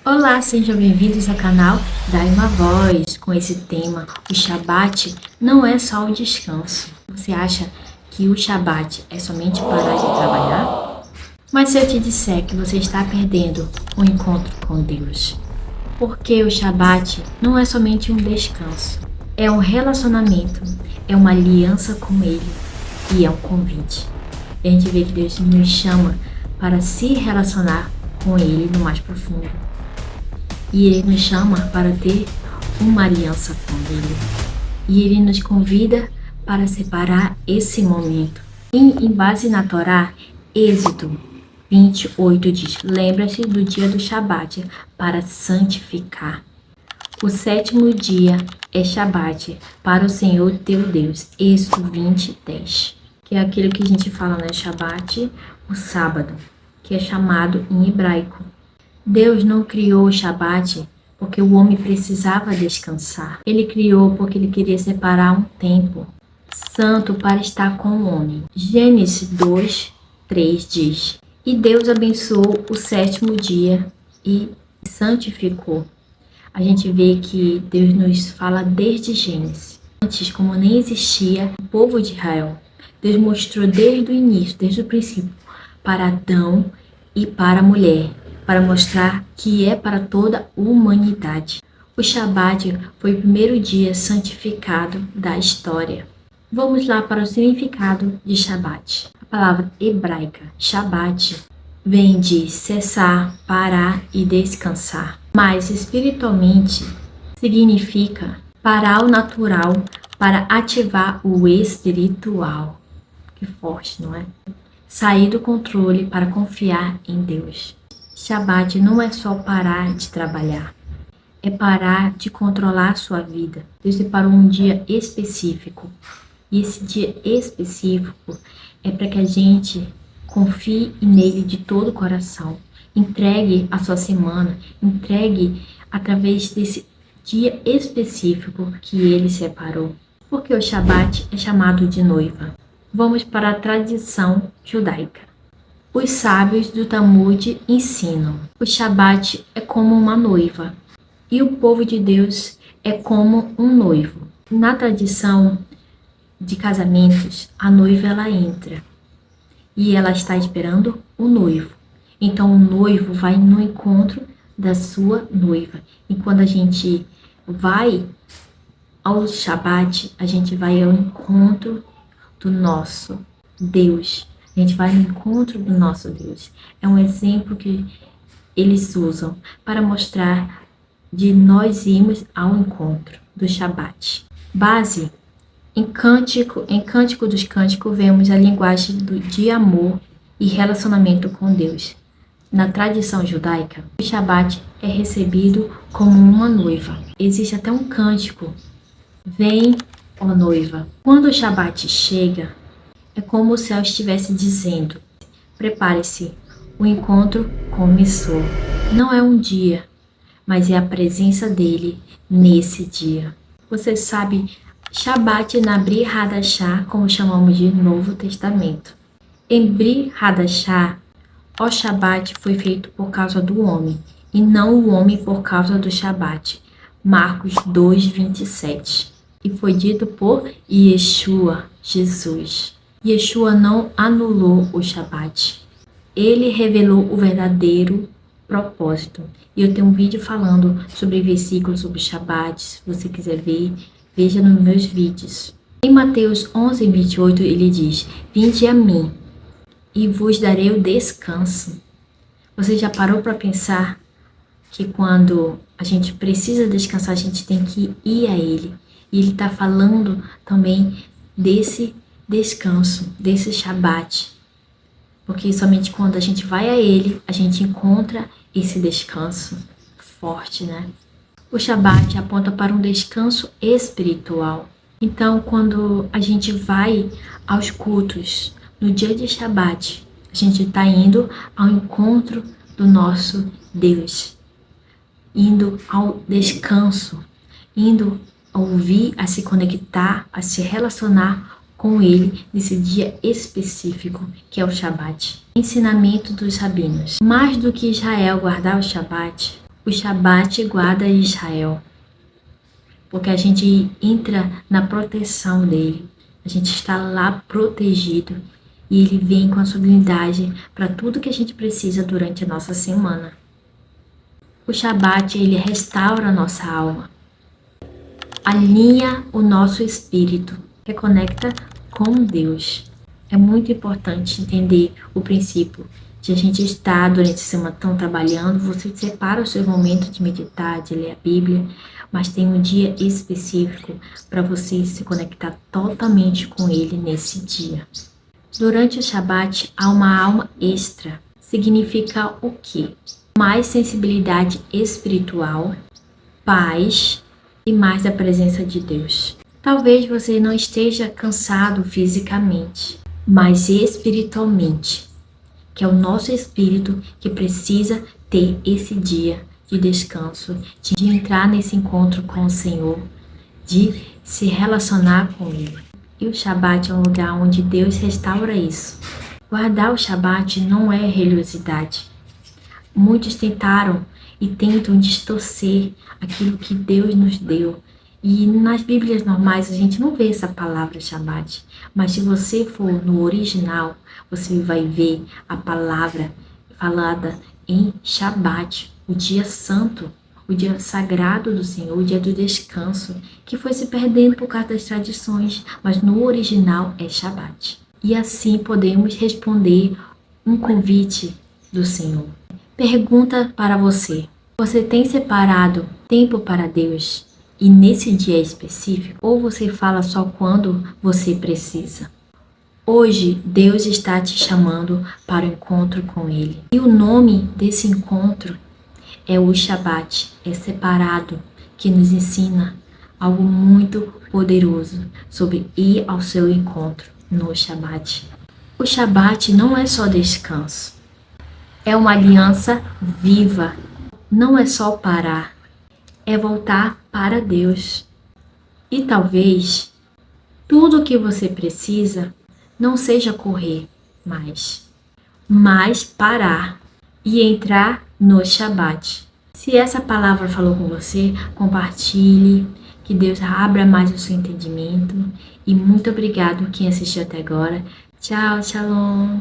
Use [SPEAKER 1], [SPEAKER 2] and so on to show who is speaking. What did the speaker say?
[SPEAKER 1] Olá, sejam bem-vindos ao canal Dai uma Voz. Com esse tema, o Shabat não é só o descanso. Você acha que o Shabat é somente parar de trabalhar? Mas se eu te disser que você está perdendo o encontro com Deus? Porque o Shabat não é somente um descanso, é um relacionamento, é uma aliança com Ele e é um convite. A gente vê que Deus nos chama para se relacionar com Ele no mais profundo. E Ele nos chama para ter uma aliança com Ele. E Ele nos convida para separar esse momento. Em base na Torá, Êxodo 28 diz: lembra-te do dia do Shabat para santificar. O sétimo dia é Shabat para o Senhor teu Deus. Êxodo 20, 10. Que é aquilo que a gente fala, né? Shabat, o sábado, que é chamado em hebraico. Deus não criou o Shabat porque o homem precisava descansar. Ele criou porque ele queria separar um tempo santo para estar com o homem. Gênesis 2, 3 diz: e Deus abençoou o sétimo dia e santificou. A gente vê que Deus nos fala desde Gênesis. Antes, como nem existia o povo de Israel, Deus mostrou desde o início, desde o princípio, para Adão e para a mulher, para mostrar que é para toda a humanidade. O Shabat foi o primeiro dia santificado da história. Vamos lá para o significado de Shabat. A palavra hebraica Shabat vem de cessar, parar e descansar. Mas espiritualmente significa parar o natural para ativar o espiritual. Que forte, não é? Sair do controle para confiar em Deus. Shabat não é só parar de trabalhar, é parar de controlar a sua vida. Deus separou um dia específico, e esse dia específico é para que a gente confie nele de todo o coração. Entregue a sua semana, entregue através desse dia específico que ele separou. Porque o Shabat é chamado de noiva. Vamos para a tradição judaica. Os sábios do Talmud ensinam: o Shabat é como uma noiva e o povo de Deus é como um noivo. Na tradição de casamentos, a noiva ela entra e ela está esperando o noivo. Então o noivo vai no encontro da sua noiva. E quando a gente vai ao Shabat, a gente vai ao encontro do nosso Deus. A gente vai no encontro do nosso Deus. É um exemplo que eles usam para mostrar de nós irmos ao encontro do Shabat. Base, em Cântico dos Cânticos, vemos a linguagem de amor e relacionamento com Deus. Na tradição judaica, o Shabat é recebido como uma noiva. Existe até um cântico: vem, ó noiva. Quando o Shabat chega, é como o céu estivesse dizendo: prepare-se, o encontro começou. Não é um dia, mas é a presença dele nesse dia. Você sabe, Shabat na Bri Hadashah, como chamamos de Novo Testamento. Em Bri Hadashah, o Shabat foi feito por causa do homem, e não o homem por causa do Shabat. Marcos 2, 27. E foi dito por Yeshua, Jesus. Yeshua não anulou o Shabat. Ele revelou o verdadeiro propósito. E eu tenho um vídeo falando sobre versículos sobre Shabat. Se você quiser ver, veja nos meus vídeos. Em Mateus 11, 28, ele diz: vinde a mim e vos darei o descanso. Você já parou para pensar que quando a gente precisa descansar, a gente tem que ir a ele? E ele está falando também desse descanso, desse Shabat. Porque somente quando a gente vai a ele, a gente encontra esse descanso forte, né? O Shabat aponta para um descanso espiritual. Então, quando a gente vai aos cultos no dia de Shabat, a gente está indo ao encontro do nosso Deus, indo ao descanso, indo a ouvir, a se conectar, a se relacionar com ele nesse dia específico que é o Shabat. Ensinamento dos rabinos. Mais do que Israel guardar o Shabat, O Shabat guarda Israel, porque a gente entra na proteção dele. A gente está lá protegido e ele vem com a sua blindagem para tudo que a gente precisa durante a nossa semana. O Shabat, ele restaura a nossa alma, alinha o nosso espírito, reconecta com Deus. É muito importante entender o princípio de a gente estar durante a semana tão trabalhando, você separa o seu momento de meditar, de ler a Bíblia, mas tem um dia específico para você se conectar totalmente com Ele nesse dia. Durante o Shabat, há uma alma extra. Significa o quê? Mais sensibilidade espiritual, paz e mais da presença de Deus. Talvez você não esteja cansado fisicamente, mas espiritualmente, que é o nosso espírito que precisa ter esse dia de descanso, de entrar nesse encontro com o Senhor, de se relacionar com Ele. E o Shabat é um lugar onde Deus restaura isso. Guardar o Shabat não é religiosidade. Muitos tentaram e tentam distorcer aquilo que Deus nos deu. E nas Bíblias normais a gente não vê essa palavra Shabat. Mas se você for no original, você vai ver a palavra falada em Shabat, o dia santo, o dia sagrado do Senhor, o dia do descanso, que foi se perdendo por causa das tradições, mas no original é Shabat. E assim podemos responder um convite do Senhor. Pergunta para você: você tem separado tempo para Deus e nesse dia específico? Ou você fala só quando você precisa? Hoje Deus está te chamando para o encontro com Ele. E o nome desse encontro é o Shabat, é separado, que nos ensina algo muito poderoso sobre ir ao seu encontro no Shabat. O Shabat não é só descanso, é uma aliança viva, não é só parar, é voltar para Deus. E talvez tudo o que você precisa não seja correr mais, mas parar e entrar no Shabat. Se essa palavra falou com você, compartilhe, que Deus abra mais o seu entendimento. E muito obrigado quem assistiu até agora. Tchau, shalom!